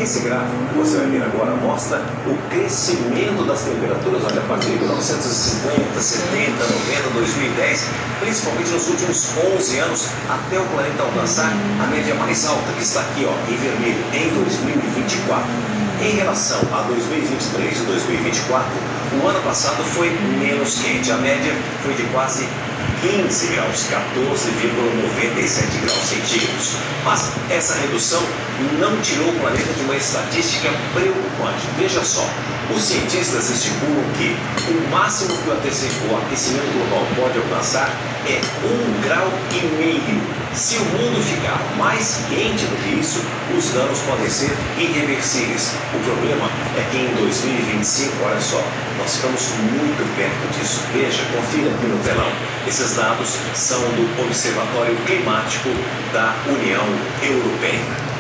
Esse gráfico que você vai ver agora mostra o crescimento das temperaturas, olha, a partir de 1950, 70, 90, 2010, principalmente nos últimos 11 anos, até o planeta alcançar a média mais alta, que está aqui, ó, em vermelho, em 2024. Em relação a 2023 e 2024, o ano passado foi menos quente. A média foi de quase 15 graus, 14,97 graus centígrados. Mas essa redução não tirou o planeta de uma estatística preocupante. Veja só, os cientistas estipulam que o máximo que o aquecimento global pode alcançar é 1,5 grau. Se o mundo ficar mais quente do que isso, os danos podem ser irreversíveis. O problema é que em 2025, olha só, nós ficamos muito perto disso. Veja, confira aqui no telão. Esses dados são do Observatório Climático da União Europeia.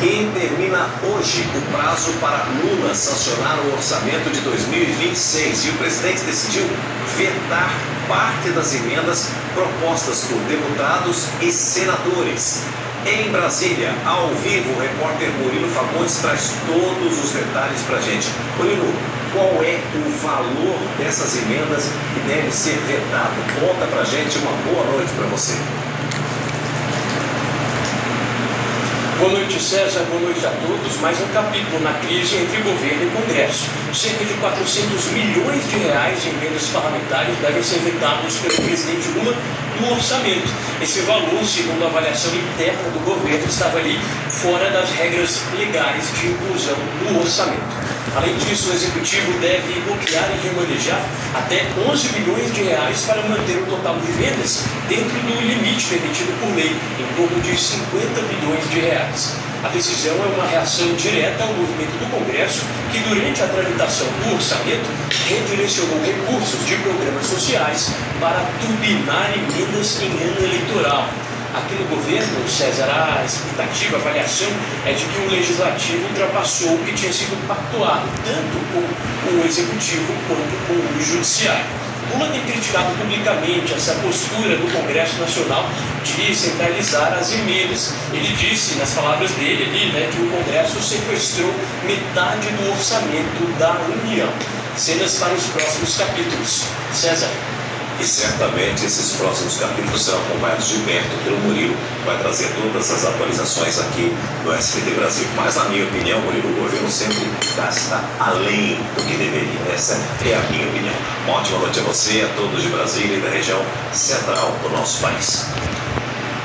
E termina hoje o prazo para Lula sancionar o orçamento de 2026 e o presidente decidiu vetar parte das emendas propostas por deputados e senadores. Em Brasília, ao vivo, o repórter Murilo Fagundes traz todos os detalhes para a gente. Murilo, qual é o valor dessas emendas que deve ser vetado? Conta para a gente, uma boa noite para você. Boa noite, César. Boa noite a todos. Mais um capítulo na crise entre governo e Congresso. Cerca de 400 milhões de reais em emendas parlamentares devem ser vetados pelo presidente Lula no orçamento. Esse valor, segundo a avaliação interna do governo, estava ali fora das regras legais de inclusão no orçamento. Além disso, o executivo deve bloquear e remanejar até 11 bilhões de reais para manter o total de vendas dentro do limite permitido por lei, em torno de 50 bilhões de reais. A decisão é uma reação direta ao movimento do Congresso, que durante a tramitação do orçamento redirecionou recursos de programas sociais para turbinar emendas em ano eleitoral. Aqui no governo, César, a expectativa, a avaliação é de que o legislativo ultrapassou o que tinha sido pactuado, tanto com o executivo quanto com o judiciário. Lula tem criticado publicamente essa postura do Congresso Nacional de centralizar as emendas. Ele disse, nas palavras dele ali, que o Congresso sequestrou metade do orçamento da União. Cenas para os próximos capítulos. César. E certamente esses próximos capítulos serão acompanhados de perto pelo Murilo, que vai trazer todas as atualizações aqui no SBT Brasil. Mas, na minha opinião, Murilo, o governo sempre gasta além do que deveria. Essa é a minha opinião. Uma ótima noite a você, a todos de Brasília e da região central do nosso país.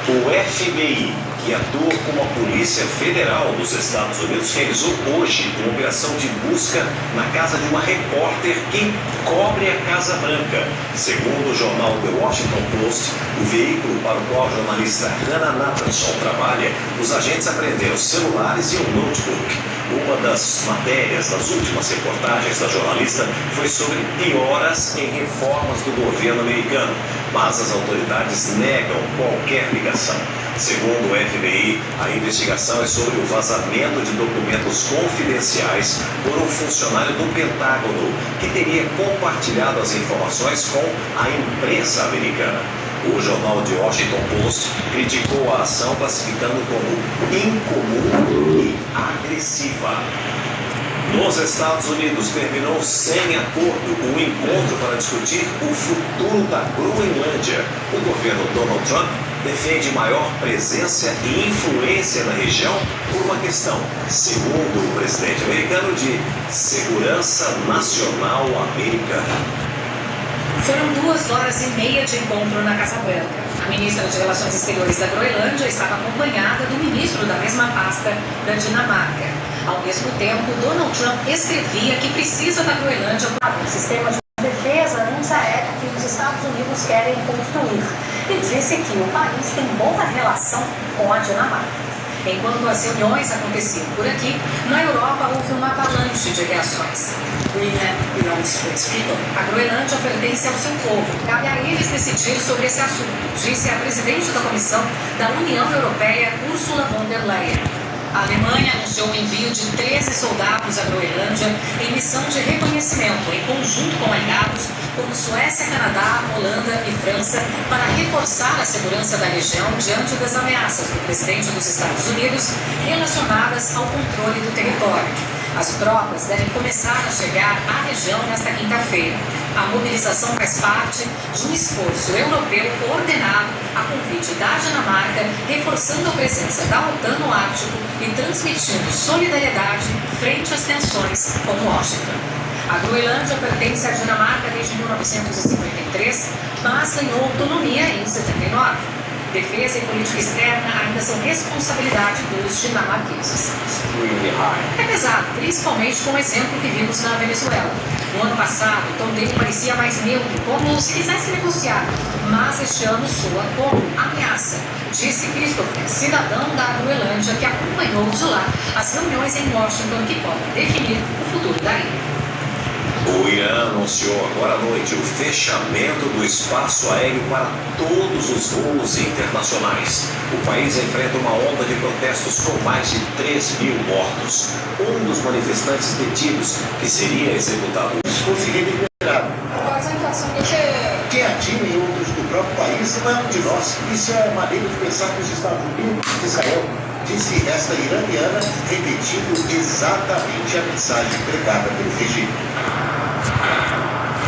O FBI, que atua como a Polícia Federal dos Estados Unidos, realizou hoje uma operação de busca na casa de uma repórter que cobre a Casa Branca. Segundo o jornal The Washington Post, o veículo para o qual a jornalista Hannah Nathanson trabalha, os agentes apreenderam celulares e um notebook. Uma das matérias das últimas reportagens da jornalista foi sobre pioras em reformas do governo americano, mas as autoridades negam qualquer ligação. Segundo o FBI, a investigação é sobre o vazamento de documentos confidenciais por um funcionário do Pentágono, que teria compartilhado as informações com a imprensa americana. O jornal The Washington Post criticou a ação, classificando como incomum e agressiva. Nos Estados Unidos, terminou sem acordo o encontro para discutir o futuro da Groenlândia. O governo Donald Trump defende maior presença e influência na região por uma questão, segundo o presidente americano, de segurança nacional americana. Foram 2h30 de encontro na Casa Branca. A ministra de Relações Exteriores da Groenlândia estava acompanhada do ministro da mesma pasta da Dinamarca. Ao mesmo tempo, Donald Trump escrevia que precisa da Groenlândia para um sistema de defesa antiaérea que os Estados Unidos querem construir. E disse que o país tem boa relação com a Dinamarca. Enquanto as reuniões aconteciam por aqui, na Europa houve uma avalanche de reações. Greenland belongs to its people. A Groenlândia pertence ao seu povo. Cabe a eles decidir sobre esse assunto, disse a presidente da Comissão da União Europeia, Ursula von der Leyen. A Alemanha anunciou o envio de 13 soldados à Groenlândia em missão de reconhecimento, em conjunto com aliados como Suécia, Canadá, Holanda e França, para reforçar a segurança da região diante das ameaças do presidente dos Estados Unidos relacionadas ao controle do território. As tropas devem começar a chegar à região nesta quinta-feira. A mobilização faz parte de um esforço europeu coordenado a convite da Dinamarca, reforçando a presença da OTAN no Ártico e transmitindo solidariedade frente às tensões com Washington. A Groenlândia pertence à Dinamarca desde 1953, mas ganhou autonomia em 79. Defesa e política externa ainda são responsabilidade dos dinamarqueses. É pesado, principalmente com o exemplo que vimos na Venezuela. No ano passado, Tom Daley parecia mais neutro, como se quisesse negociar, mas este ano soa como ameaça, disse Christopher, cidadão da Groenlândia que acompanhou de lá as reuniões em Washington que podem definir o futuro da ilha. O Irã anunciou agora à noite o fechamento do espaço aéreo para todos os voos internacionais. O país enfrenta uma onda de protestos com mais de 3 mil mortos. Um dos manifestantes detidos, que seria executado, conseguiu liberar. Quem atira em outros do próprio país não é um de nós. Isso é maneira de pensar que os Estados Unidos e Israel, disse esta iraniana, repetindo exatamente a mensagem pregada pelo regime.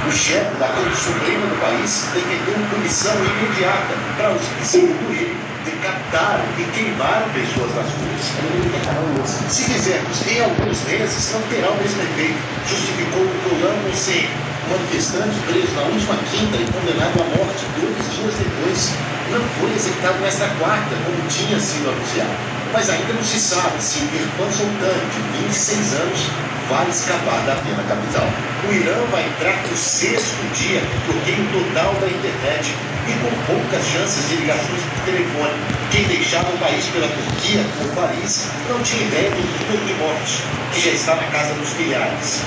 O chefe da Corte Suprema do país defendeu punição imediata para os que, segundo ele, decapitaram e queimaram pessoas nas ruas. Se fizermos em alguns meses, não terá o mesmo efeito, justificou o Ghulam Hussein, manifestante preso na última quinta e condenado à morte 2 dias depois. Não foi executado nesta quarta, como tinha sido anunciado. Mas ainda não se sabe se Irfan Soltan, de 26 anos, vai escapar da pena capital. O Irã vai entrar no 6º dia de bloqueio total da internet e com poucas chances de ligações por telefone. Quem deixava o país pela Turquia ou Paris não tinha ideia do número de mortes, que já está na casa dos milhares.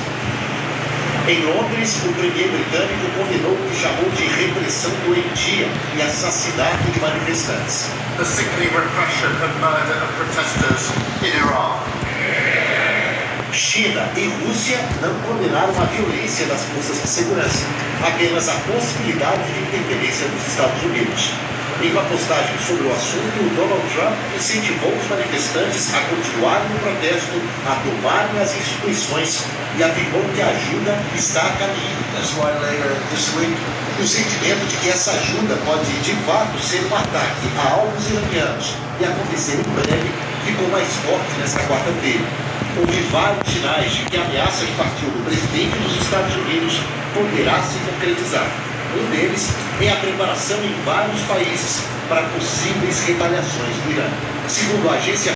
Em Londres, o premier britânico condenou o que chamou de repressão doentia e assassinato de manifestantes. The sickening repression and murder of protesters in Iran. China e Rússia não condenaram a violência das forças de segurança, apenas a possibilidade de interferência dos Estados Unidos. Em uma postagem sobre o assunto, Donald Trump incentivou os manifestantes a continuarem no protesto, a tomarem as instituições e afirmou que a ajuda está a caminho. That's why later this week, O sentimento de que essa ajuda pode de fato ser um ataque a alvos iranianos e acontecer em breve ficou mais forte nesta quarta-feira. Houve vários sinais de que a ameaça que partiu do presidente dos Estados Unidos poderá se concretizar. Um deles é a preparação em vários países para possíveis retaliações do Irã. Segundo a agência